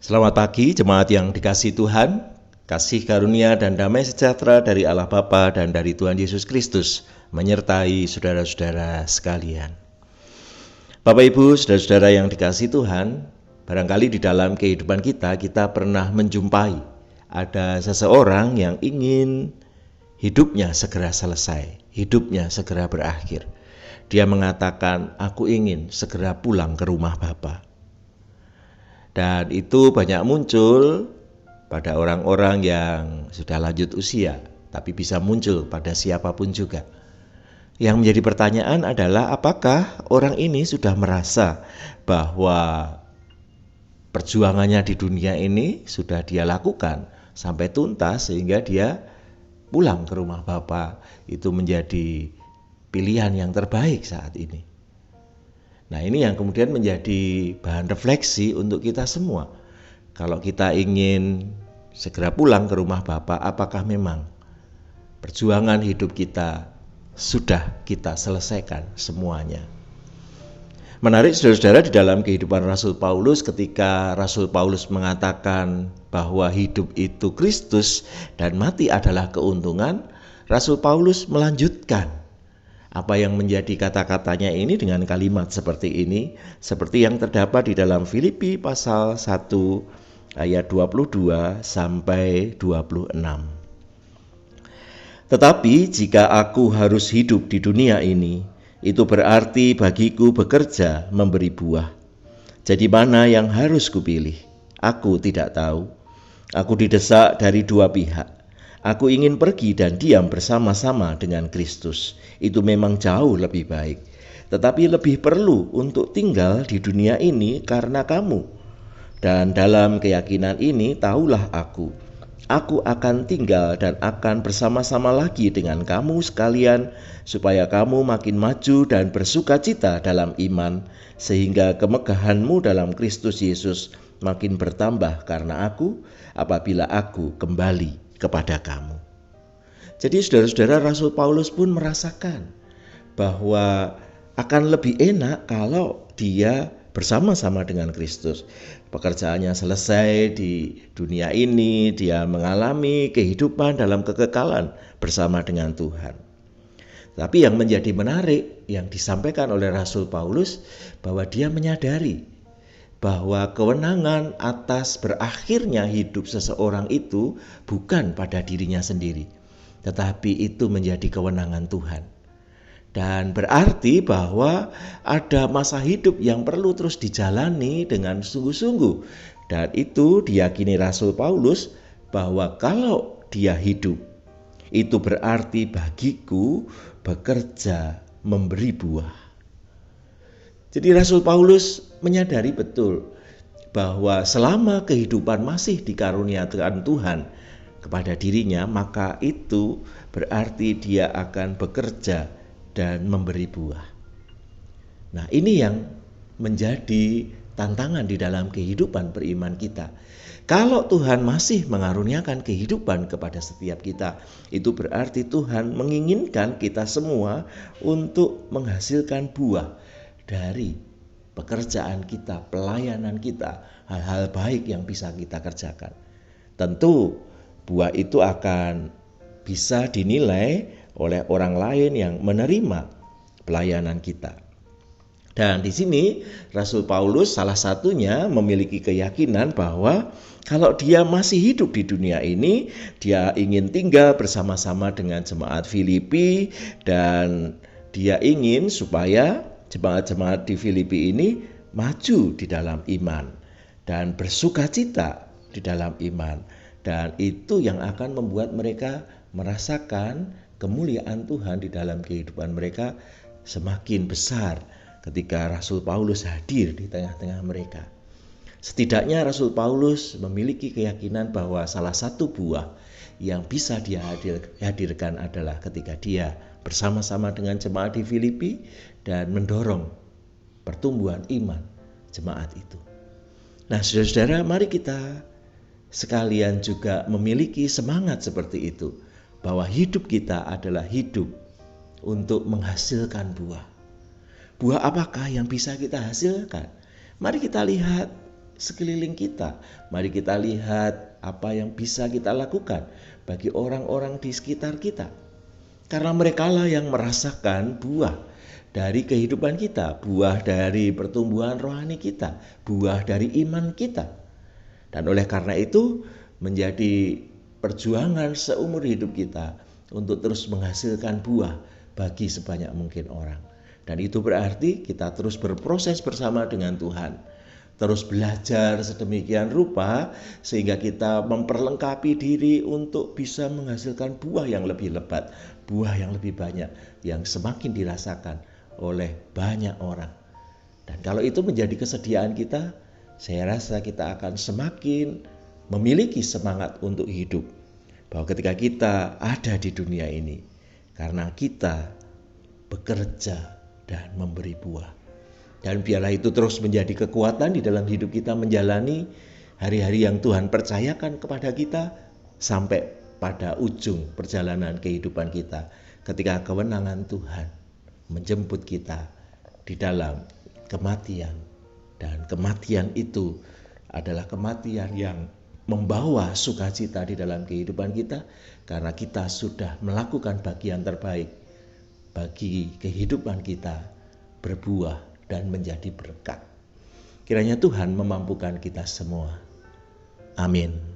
Selamat pagi jemaat yang dikasihi Tuhan, kasih karunia dan damai sejahtera dari Allah Bapa dan dari Tuhan Yesus Kristus menyertai saudara-saudara sekalian. Bapak Ibu, saudara-saudara yang dikasihi Tuhan, barangkali di dalam kehidupan kita pernah menjumpai ada seseorang yang ingin hidupnya segera selesai, hidupnya segera berakhir. Dia mengatakan, aku ingin segera pulang ke rumah Bapa. Dan itu banyak muncul pada orang-orang yang sudah lanjut usia, tapi bisa muncul pada siapapun juga. Yang menjadi pertanyaan adalah apakah orang ini sudah merasa bahwa perjuangannya di dunia ini sudah dia lakukan sampai tuntas sehingga dia pulang ke rumah Bapa. Itu menjadi pilihan yang terbaik saat ini. Nah, ini yang kemudian menjadi bahan refleksi untuk kita semua. Kalau kita ingin segera pulang ke rumah Bapa, apakah memang perjuangan hidup kita sudah kita selesaikan semuanya? Menarik saudara-saudara, di dalam kehidupan Rasul Paulus, ketika Rasul Paulus mengatakan bahwa hidup itu Kristus dan mati adalah keuntungan, Rasul Paulus melanjutkan apa yang menjadi kata-katanya ini dengan kalimat seperti ini, seperti yang terdapat di dalam Filipi pasal 1 ayat 22 sampai 26. Tetapi jika aku harus hidup di dunia ini, itu berarti bagiku bekerja memberi buah. Jadi mana yang harus kupilih? Aku tidak tahu. Aku didesak dari dua pihak. Aku ingin pergi dan diam bersama-sama dengan Kristus. Itu memang jauh lebih baik. Tetapi lebih perlu untuk tinggal di dunia ini karena kamu. Dan dalam keyakinan ini tahulah aku akan tinggal dan akan bersama-sama lagi dengan kamu sekalian, supaya kamu makin maju dan bersukacita dalam iman, sehingga kemegahanmu dalam Kristus Yesus makin bertambah karena aku, apabila aku kembali kepada kamu. Jadi saudara-saudara, Rasul Paulus pun merasakan bahwa akan lebih enak kalau dia bersama-sama dengan Kristus. Pekerjaannya selesai di dunia ini, dia mengalami kehidupan dalam kekekalan bersama dengan Tuhan. Tapi yang menjadi menarik yang disampaikan oleh Rasul Paulus, bahwa dia menyadari bahwa kewenangan atas berakhirnya hidup seseorang itu bukan pada dirinya sendiri, tetapi itu menjadi kewenangan Tuhan. Dan berarti bahwa ada masa hidup yang perlu terus dijalani dengan sungguh-sungguh. Dan itu diyakini Rasul Paulus bahwa kalau dia hidup, itu berarti bagiku bekerja memberi buah. Jadi Rasul Paulus menyadari betul bahwa selama kehidupan masih dikaruniakan Tuhan kepada dirinya, maka itu berarti dia akan bekerja dan memberi buah. Nah, ini yang menjadi tantangan di dalam kehidupan beriman kita. Kalau Tuhan masih mengaruniakan kehidupan kepada setiap kita, itu berarti Tuhan menginginkan kita semua untuk menghasilkan buah dari pekerjaan kita, pelayanan kita, hal-hal baik yang bisa kita kerjakan. Tentu buah itu akan bisa dinilai oleh orang lain yang menerima pelayanan kita. Dan di sini Rasul Paulus salah satunya memiliki keyakinan bahwa kalau dia masih hidup di dunia ini, dia ingin tinggal bersama-sama dengan jemaat Filipi, dan dia ingin supaya jemaat-jemaat di Filipi ini maju di dalam iman dan bersukacita di dalam iman. Dan itu yang akan membuat mereka merasakan kemuliaan Tuhan di dalam kehidupan mereka semakin besar ketika Rasul Paulus hadir di tengah-tengah mereka. Setidaknya Rasul Paulus memiliki keyakinan bahwa salah satu buah yang bisa dia hadirkan adalah ketika dia bersama-sama dengan jemaat di Filipi dan mendorong pertumbuhan iman jemaat itu. Nah, saudara-saudara, mari kita sekalian juga memiliki semangat seperti itu, bahwa hidup kita adalah hidup untuk menghasilkan buah. Buah apakah yang bisa kita hasilkan? Mari kita lihat sekeliling kita. Mari kita lihat apa yang bisa kita lakukan bagi orang-orang di sekitar kita. Karena merekalah yang merasakan buah dari kehidupan kita, buah dari pertumbuhan rohani kita, buah dari iman kita. Dan oleh karena itu menjadi perjuangan seumur hidup kita untuk terus menghasilkan buah bagi sebanyak mungkin orang. Dan itu berarti kita terus berproses bersama dengan Tuhan. Terus belajar sedemikian rupa sehingga kita memperlengkapi diri untuk bisa menghasilkan buah yang lebih lebat, buah yang lebih banyak, yang semakin dirasakan oleh banyak orang. Dan kalau itu menjadi kesediaan kita, saya rasa kita akan semakin memiliki semangat untuk hidup. Bahwa ketika kita ada di dunia ini, karena kita bekerja dan memberi buah. Dan biarlah itu terus menjadi kekuatan di dalam hidup kita menjalani hari-hari yang Tuhan percayakan kepada kita sampai pada ujung perjalanan kehidupan kita. Ketika kewenangan Tuhan menjemput kita di dalam kematian. Dan kematian itu adalah kematian yang membawa sukacita di dalam kehidupan kita. Karena kita sudah melakukan bagian terbaik bagi kehidupan kita berbuah dan menjadi berkat. Kiranya Tuhan memampukan kita semua. Amin.